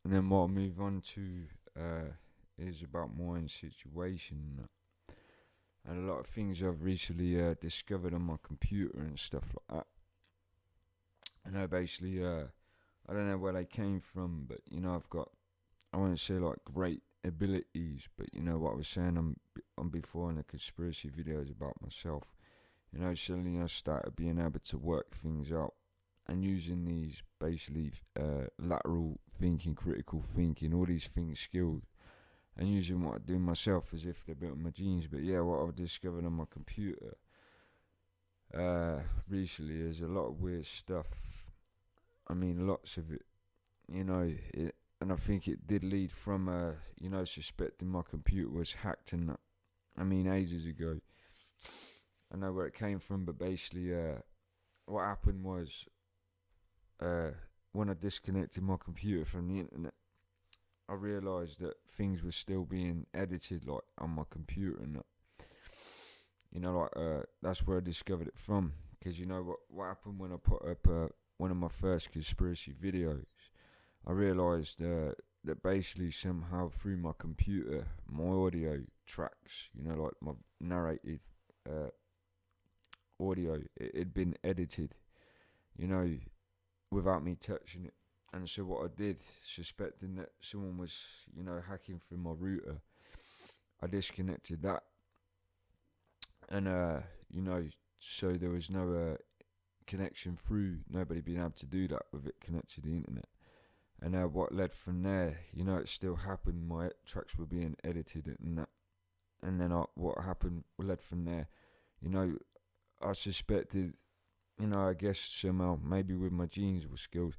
And then what I'll move on to is about my own situation and a lot of things I've recently discovered on my computer and stuff like that. And basically, I don't know where they came from, but I've got, I won't say like great abilities, but what I was saying on before in the conspiracy videos about myself. Suddenly I started being able to work things out and using these basically lateral thinking, critical thinking, all these things skills, and using what I do myself as if they're built in my genes. But yeah, what I've discovered on my computer recently is a lot of weird stuff. I mean, lots of it, and I think it did lead from, suspecting my computer was hacked and that. I mean, ages ago. I know where it came from, but basically, what happened was, when I disconnected my computer from the internet, I realised that things were still being edited, like, on my computer and that. That's where I discovered it from. Because what happened when I put up one of my first conspiracy videos? I realised that basically somehow through my computer, my audio tracks, like my narrated audio, it had been edited, without me touching it. And so what I did, suspecting that someone was, hacking through my router, I disconnected that. And, so there was no connection through, nobody being able to do that with it connected to the internet. And what led from there, it still happened, my tracks were being edited and that. And then what happened led from there, I suspected, I guess somehow, maybe with my genes or skills,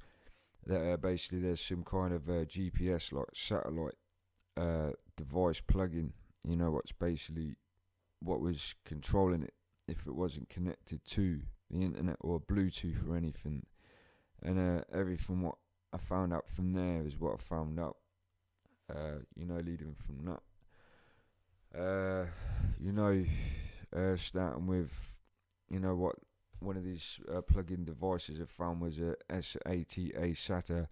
that basically there's some kind of GPS, like satellite device plug-in, what's basically what was controlling it if it wasn't connected to the internet or Bluetooth or anything. And everything what I found out from there is what I found out, leading from that. Starting with, what one of these plug-in devices I found was a SATA.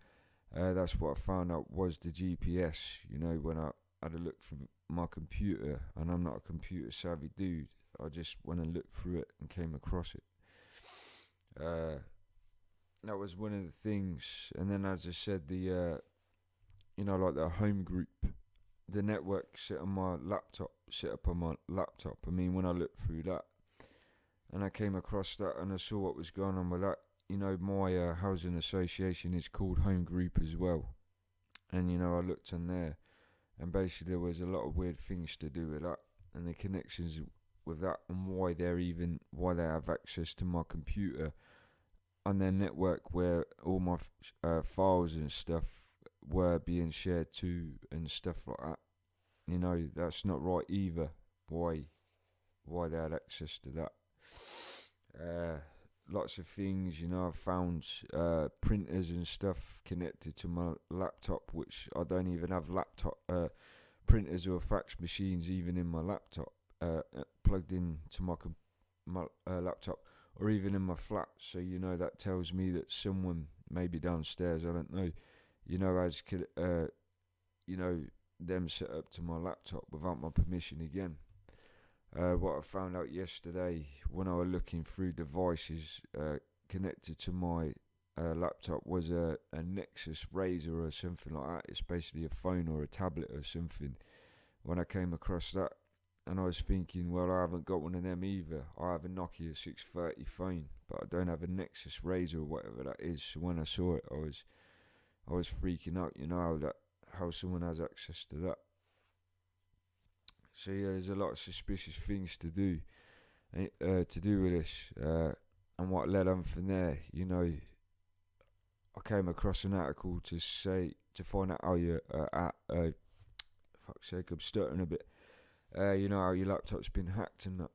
That's what I found out was the GPS. When I had a look through my computer, and I'm not a computer savvy dude, I just went and looked through it and came across it. That was one of the things. And then, as I said, the like the home group, the network set up on my laptop. I mean, when I looked through that, and I came across that, and I saw what was going on with that. My housing association is called Home Group as well, and I looked on there, and basically there was a lot of weird things to do with that, and the connections with that, and why they have access to my computer on their network, where all my files and stuff were being shared to, and stuff like that. That's not right either. Why they had access to that? Lots of things, I've found printers and stuff connected to my laptop, which I don't even have laptop printers or fax machines even in my laptop, plugged in to my laptop, or even in my flat. So that tells me that someone maybe downstairs, I don't know, has them set up to my laptop without my permission again. What I found out yesterday when I was looking through devices connected to my laptop was a Nexus Razor or something like that. It's basically a phone or a tablet or something. When I came across that, and I was thinking, well, I haven't got one of them either. I have a Nokia 630 phone, but I don't have a Nexus Razor or whatever that is. So when I saw it, I was freaking out. How someone has access to that. So yeah, there's a lot of suspicious things to do with this, and what led on from there. I came across an article to find out how you fuck's sake, I'm stuttering a bit. How your laptop's been hacked and that.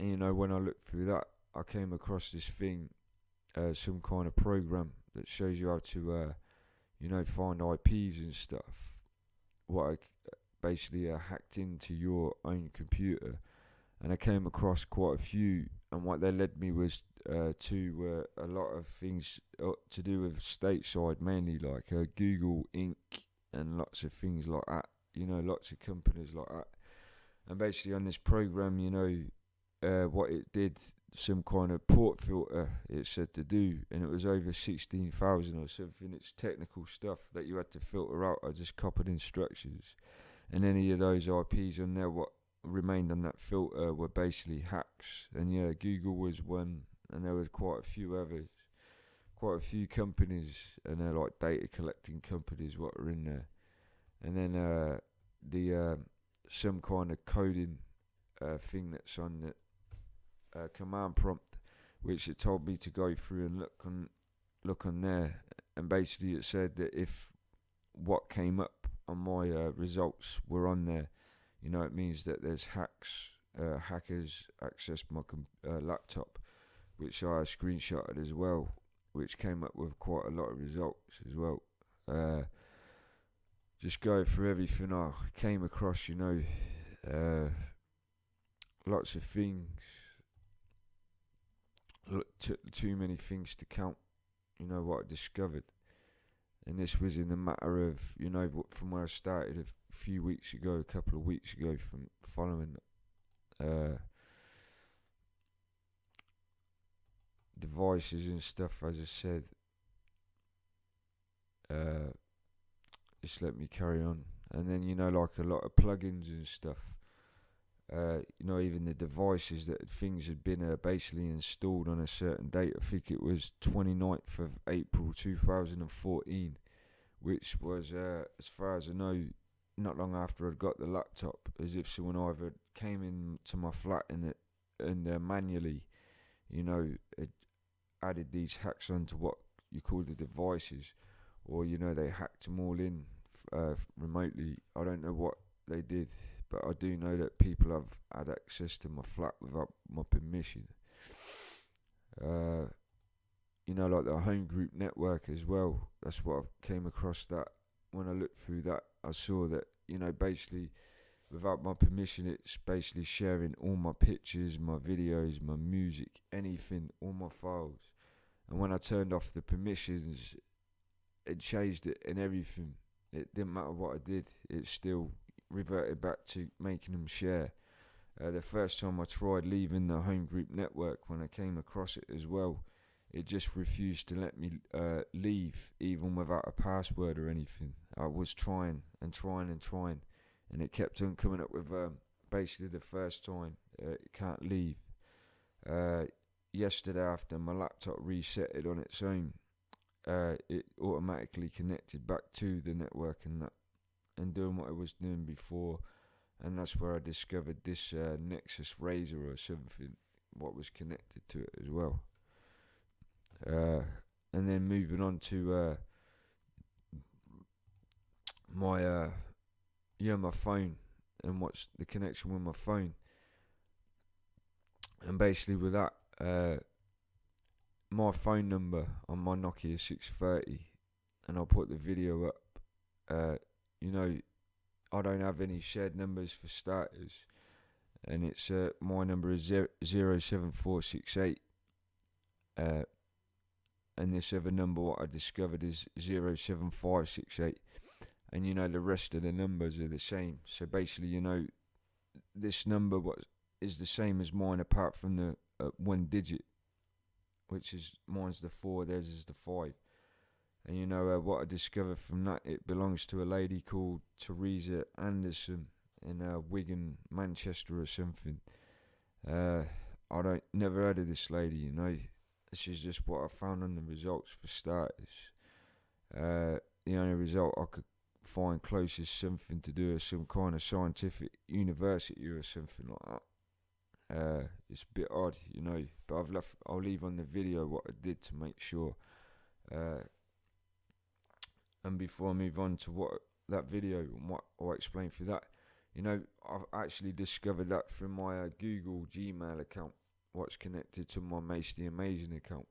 And when I looked through that, I came across this thing, some kind of program that shows you how to, find IPs and stuff. What I basically hacked into your own computer, and I came across quite a few, and what they led me was to a lot of things to do with stateside, mainly like Google Inc. and lots of things like that. Lots of companies like that. And basically on this program, what it did, some kind of port filter it said to do, and it was over 16,000 or something. It's technical stuff that you had to filter out. I just copied instructions, and any of those IPs on there what remained on that filter were basically hacks. And yeah, Google was one, and there was quite a few others, quite a few companies, and they're like data collecting companies what are in there. And then the some kind of coding thing that's on the command prompt, which it told me to go through and look on there. And basically it said that if what came up on my results were on there, it means that there's hackers accessed my laptop, which I screenshotted as well, which came up with quite a lot of results as well. Just going through everything I came across, lots of things, too many things to count, what I discovered. And this was in the matter of, from where I started a few weeks ago, a couple of weeks ago, from following devices and stuff, as I said. Just let me carry on. And then, like a lot of plugins and stuff. Even the devices that things had been basically installed on a certain date. I think it was 29th of April 2014, which was, as far as I know, not long after I'd got the laptop, as if someone either came into my flat and manually, had added these hacks onto what you call the devices, or, they hacked them all in remotely. I don't know what they did, but I do know that people have had access to my flat without my permission. Like the home group network as well. That's what I came across. That when I looked through that, I saw that, basically without my permission, it's basically sharing all my pictures, my videos, my music, anything, all my files. And when I turned off the permissions, it changed it and everything. It didn't matter what I did, it still reverted back to making them share. The first time I tried leaving the home group network, when I came across it as well, it just refused to let me leave, even without a password or anything. I was trying, and it kept on coming up with basically the first time, it can't leave. Yesterday, after my laptop resetted on its own, it automatically connected back to the network and doing what I was doing before. And that's where I discovered this Nexus Razor or something, what was connected to it as well. And then moving on to my phone, and what's the connection with my phone. And basically with that, my phone number on my Nokia 630, and I'll put the video up. I don't have any shared numbers for starters, and it's my number is 07468, and this other number what I discovered is 07568, and the rest of the numbers are the same. So basically, this number is the same as mine, apart from the one digit, which is mine's the 4, theirs is the 5. And what I discovered from that, it belongs to a lady called Teresa Anderson in Wigan, Manchester or something. I never heard of this lady, This is just what I found on the results for starters. The only result I could find close is something to do with some kind of scientific university or something like that. It's a bit odd, but I'll leave on the video what I did to make sure. And before I move on to what that video and what I'll explain for that, I've actually discovered that from my Google Gmail account, what's connected to my Mace the Amazing account.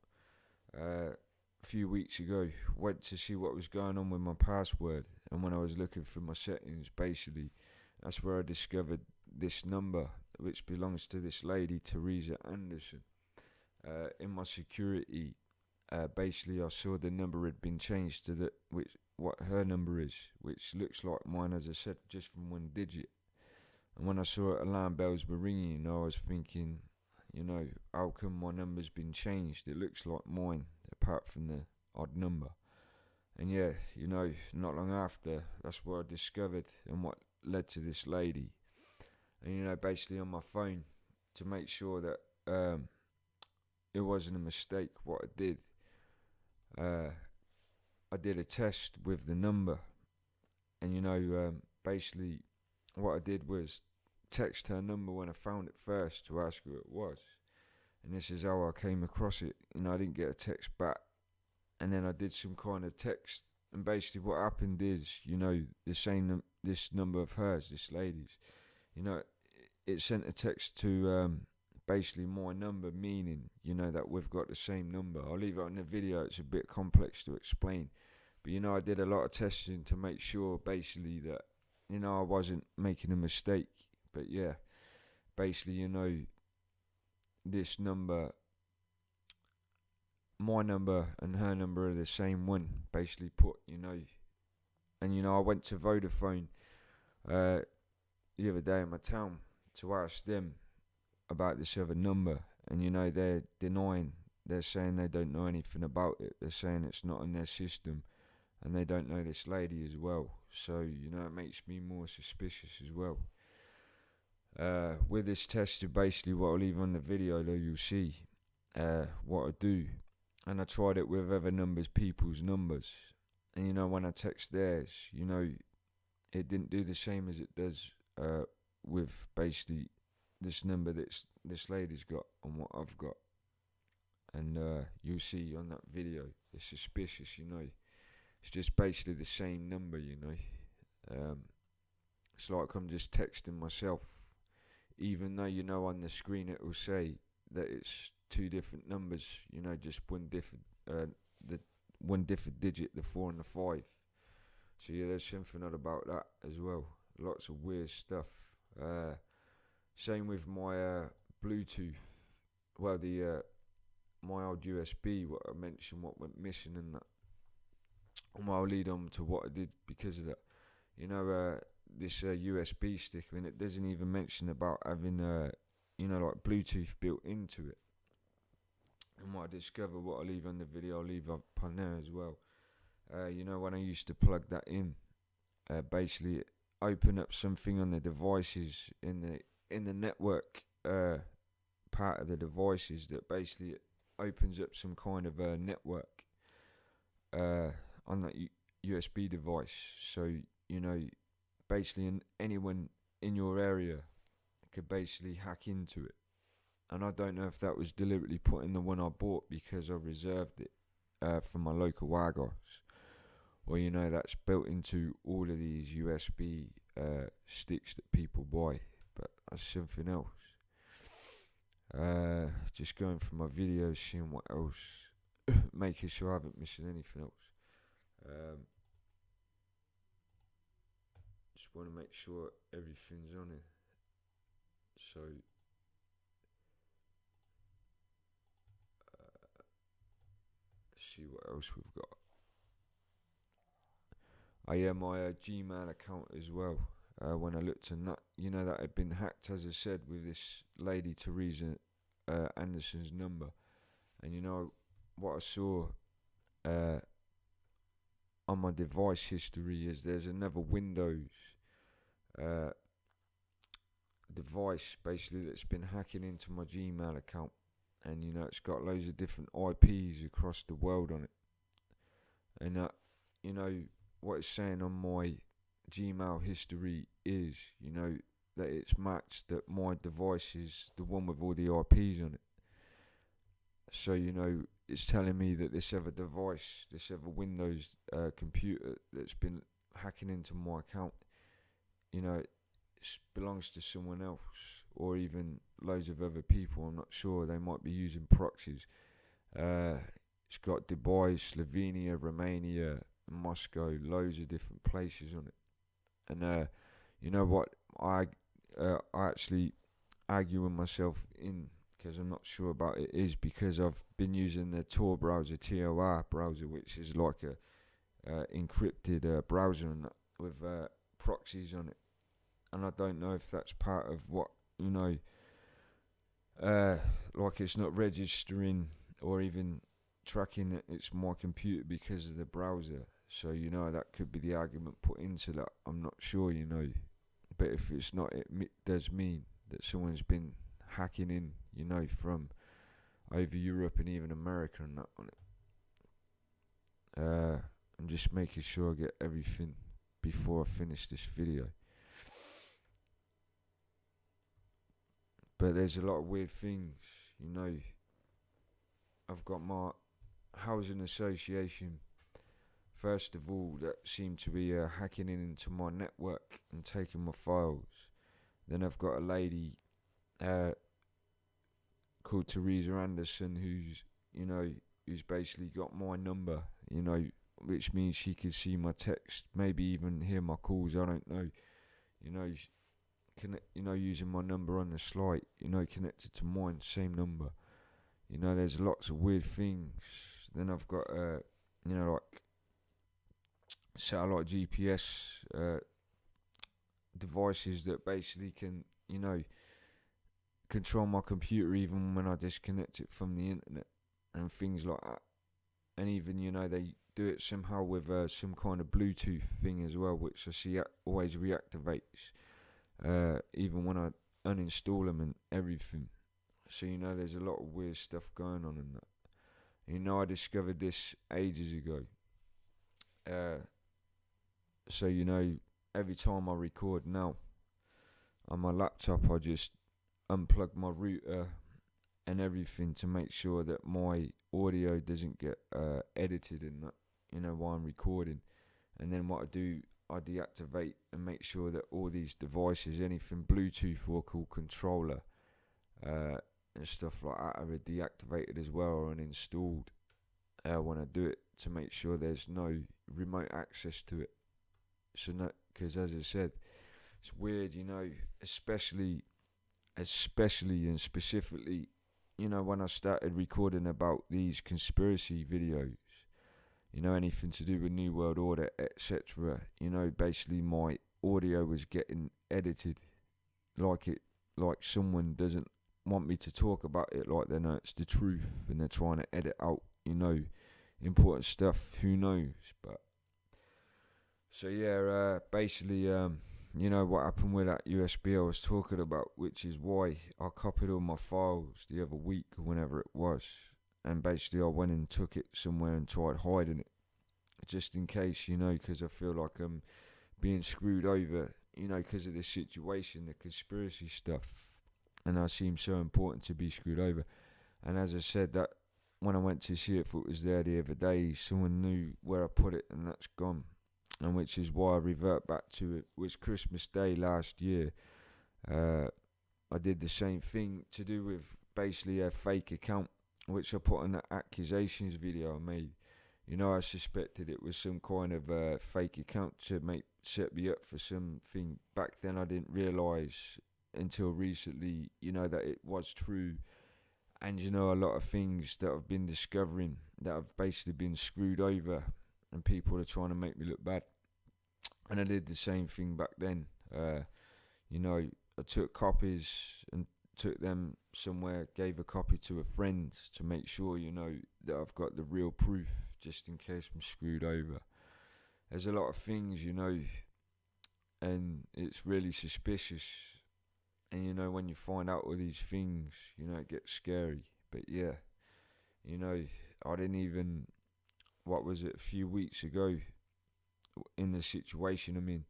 A few weeks ago, went to see what was going on with my password, and when I was looking through my settings, basically, that's where I discovered this number, which belongs to this lady, Teresa Anderson. In my security, basically I saw the number had been changed to what her number is, which looks like mine, as I said, just from one digit. And when I saw alarm bells were ringing, I was thinking, how come my number's been changed? It looks like mine, apart from the odd number. And yeah, not long after, that's what I discovered and what led to this lady. And basically on my phone, to make sure that it wasn't a mistake, what I did, I did a test with the number. And basically what I did was text her number when I found it first to ask who it was. And this is how I came across it. I didn't get a text back. And then I did some kind of text. And basically what happened is, this number of hers, this lady's, it sent a text to basically my number, meaning, that we've got the same number. I'll leave it on the video, it's a bit complex to explain. But, I did a lot of testing to make sure, basically, that, I wasn't making a mistake. But, yeah, basically, this number, my number and her number are the same one, basically put, And, I went to Vodafone the other day in my town to ask them about this other number. And, they're denying, they're saying they don't know anything about it. They're saying it's not in their system. And they don't know this lady as well. So, it makes me more suspicious as well. With this test, basically what I'll leave on the video, though, you'll see what I do. And I tried it with other people's numbers. And, when I text theirs, it didn't do the same as it does with basically this number that this lady's got and what I've got. And you'll see on that video, it's suspicious, It's just basically the same number, It's like I'm just texting myself, even though, on the screen it will say that it's two different numbers, just one different digit, the 4 and the 5. So yeah, there's something odd about that as well. Lots of weird stuff. Same with my Bluetooth. Well, my old USB, what I mentioned, what went missing and that. And I'll lead on to what I did because of that. This USB stick, and it doesn't even mention about having, like Bluetooth built into it. And what I discovered, what I leave on the video, I'll leave up on there as well. When I used to plug that in, basically open up something on the devices in the network part of the devices, that basically it opens up some kind of a network on that USB device. So, basically anyone in your area could basically hack into it. And I don't know if that was deliberately put in the one I bought because I reserved it from my local Wagos. Or, that's built into all of these USB sticks that people buy. But that's something else. Just going through my videos, seeing what else, making sure I haven't missed anything else. Just want to make sure everything's on it. So, see what else we've got. My Gmail account as well. When I looked in that, that had been hacked, as I said, with this lady Teresa Anderson's number. And what I saw on my device history is there's another Windows device basically that's been hacking into my Gmail account. And it's got loads of different IPs across the world on it. And what it's saying on my Gmail history is, that it's matched that my device is the one with all the IPs on it. So, it's telling me that this other device, this other Windows computer that's been hacking into my account, it belongs to someone else, or even loads of other people. I'm not sure. They might be using proxies. It's got Dubai, Slovenia, Romania, Moscow, loads of different places on it. And you know what? I actually arguing myself in, because I'm not sure about it, is because I've been using the Tor browser, TOR browser, which is like encrypted browser and that with proxies on it. And I don't know if that's part of what, like it's not registering or even tracking that it's my computer because of the browser. So, that could be the argument put into that. I'm not sure, But if it's not, it does mean that someone's been hacking in, from over Europe and even America and that on it. I'm just making sure I get everything before I finish this video. But there's a lot of weird things, I've got my housing association, first of all, that seem to be hacking into my network and taking my files. Then I've got a lady called Teresa Anderson who's basically got my number, which means she could see my text, maybe even hear my calls, I don't know, using my number on the slide, connected to mine, same number. There's lots of weird things. Then I've got, like satellite GPS devices that basically can, control my computer even when I disconnect it from the internet and things like that. And even, they do it somehow with some kind of Bluetooth thing as well, which I see always reactivates, even when I uninstall them and everything. So, there's a lot of weird stuff going on in that. I discovered this ages ago. So, every time I record now on my laptop, I just unplug my router and everything to make sure that my audio doesn't get edited in that, while I'm recording. And then what I do, I deactivate and make sure that all these devices, anything Bluetooth or called controller, and stuff like that, are deactivated as well or uninstalled when I do it, to make sure there's no remote access to it. So, because as I said, it's weird, especially and specifically, when I started recording about these conspiracy videos, anything to do with New World Order, etc. Basically my audio was getting edited, like someone doesn't want me to talk about it, like they know it's the truth and they're trying to edit out, important stuff. Who knows? But so yeah, basically, what happened with that USB I was talking about, which is why I copied all my files the other week or whenever it was, and basically I went and took it somewhere and tried hiding it, just in case, because I feel like I'm being screwed over, because of this situation, the conspiracy stuff, and I seem so important to be screwed over. And as I said, that when I went to see if it was there the other day, someone knew where I put it, and that's gone. And which is why I revert back to it. Was Christmas Day last year. I did the same thing to do with basically a fake account, which I put on that accusations video I made. I suspected it was some kind of fake account to set me up for something. Back then I didn't realise until recently, that it was true. And a lot of things that I've been discovering, that I've basically been screwed over, and people are trying to make me look bad. And I did the same thing back then. I took copies and took them somewhere, gave a copy to a friend to make sure, that I've got the real proof, just in case I'm screwed over. There's a lot of things, and it's really suspicious. And, when you find out all these things, it gets scary. But yeah, I didn't even, a few weeks ago, in the situation I'm in,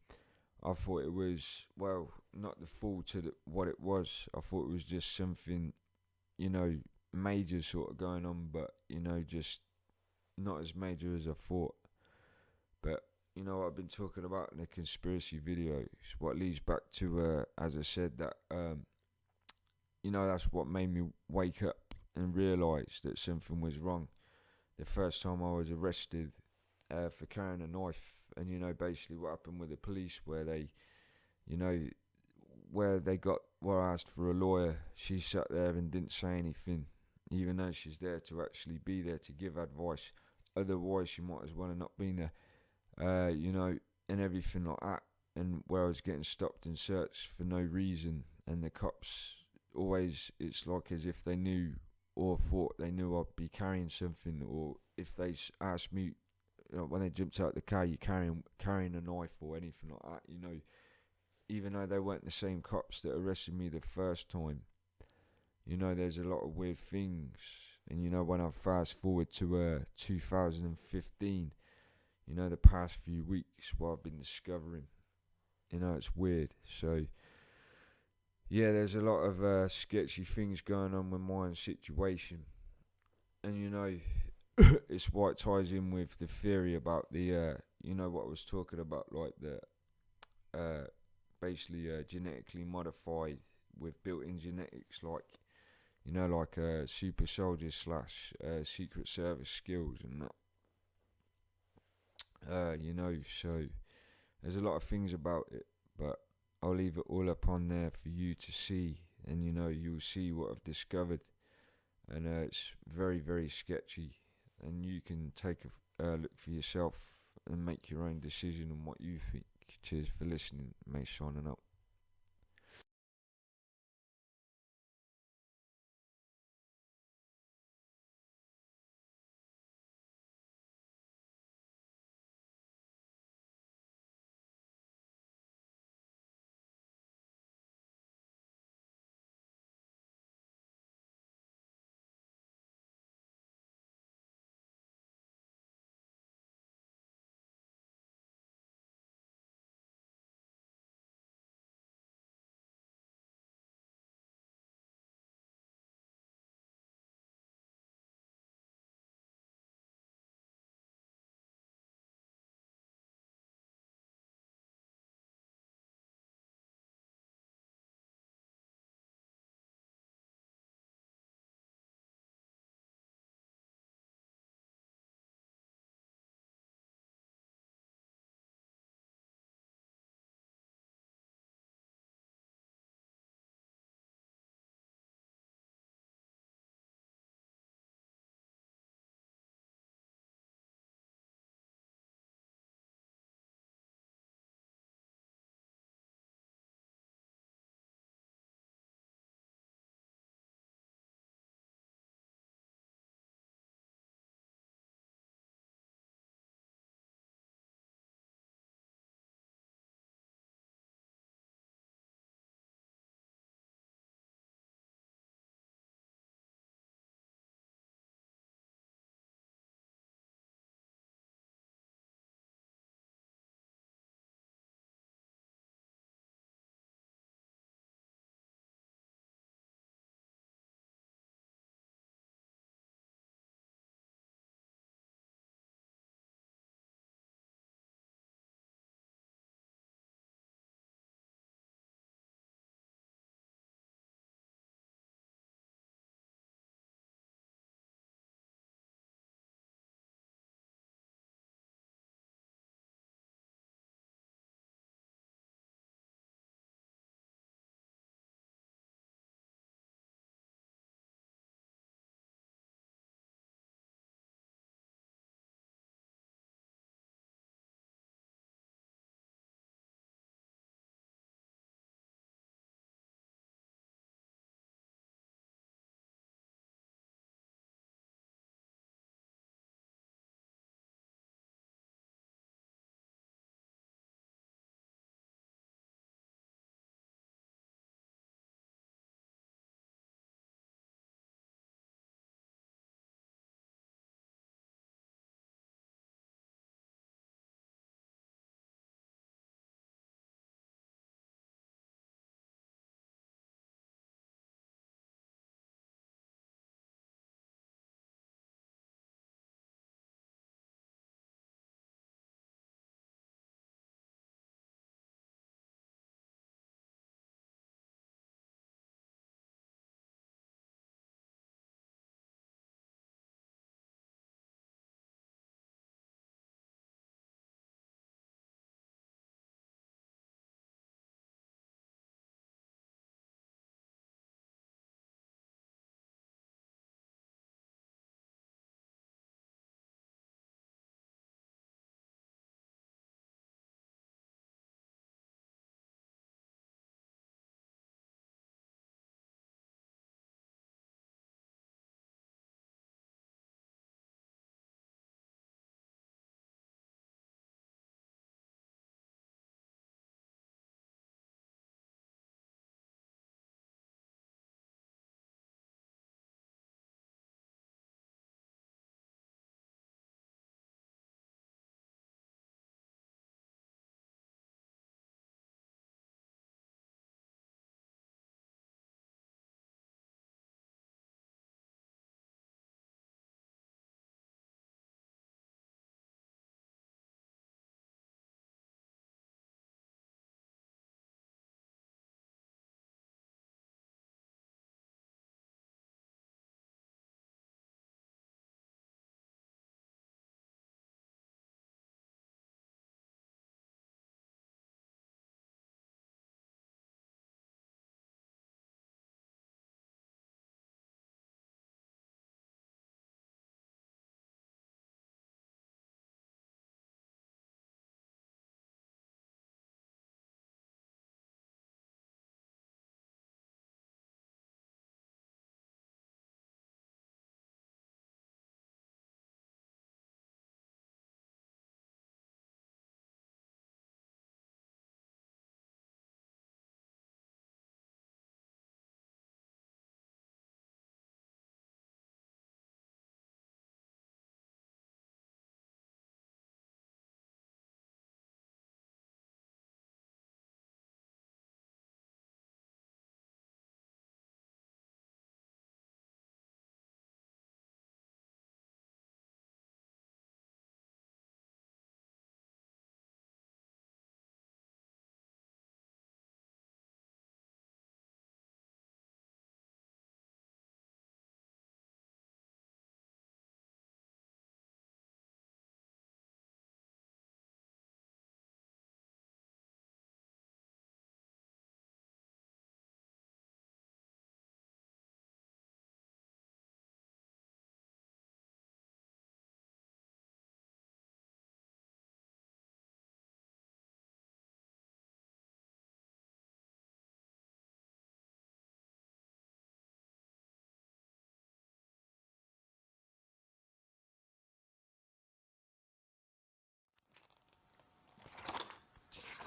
I thought it was, not the full to what it was. I thought it was just something, major sort of going on, but, just not as major as I thought. But, what I've been talking about in the conspiracy videos, what leads back to, as I said, that, that's what made me wake up and realise that something was wrong. The first time I was arrested for carrying a knife, and basically what happened with the police, where they, were asked for a lawyer, she sat there and didn't say anything, even though she's there to actually be there to give advice. Otherwise, she might as well have not been there. you know, and everything like that. And where I was getting stopped and searched for no reason, and the cops always, it's like as if they knew or thought they knew I'd be carrying something, or if they asked me, when they jumped out the car, you carrying a knife or anything like that, you know, even though they weren't the same cops that arrested me the first time. You know, there's a lot of weird things. And you know, when I fast forward to 2015, you know, the past few weeks, what I've been discovering, you know, it's weird. So yeah, there's a lot of sketchy things going on with my own situation. And you know, it's what ties in with the theory about the you know, what I was talking about, like the basically genetically modified with built-in genetics, like, you know, like super soldiers slash secret service skills and that. You know, so there's a lot of things about it, but I'll leave it all up on there for you to see, and you know, you'll see what I've discovered, and it's very, very sketchy, and you can take a look for yourself and make your own decision on what you think. Cheers for listening, mate. Signing up.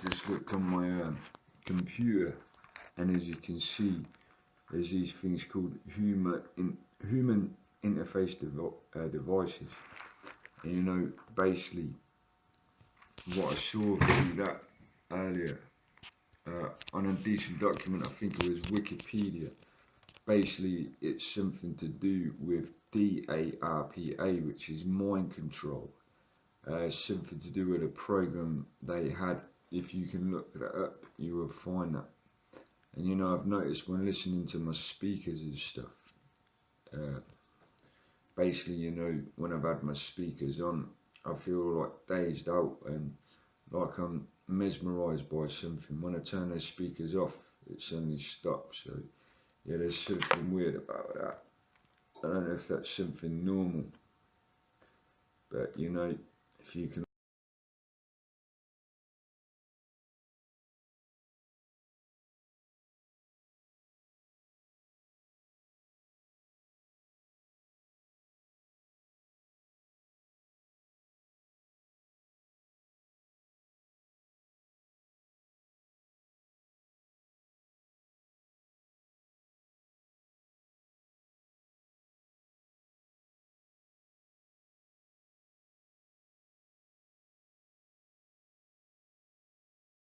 just looked on my computer, and as you can see, there's these things called human interface devices. And you know, basically, what I saw through that earlier on a decent document, I think it was Wikipedia. Basically, it's something to do with DARPA, which is mind control. Something to do with a program they had. If you can look that up, you will find that. And you know, I've noticed when listening to my speakers and stuff, basically, you know, when I've had my speakers on, I feel like dazed out and like I'm mesmerised by something. When I turn those speakers off, it suddenly stops. So yeah, there's something weird about that. I don't know if that's something normal, but you know, if you can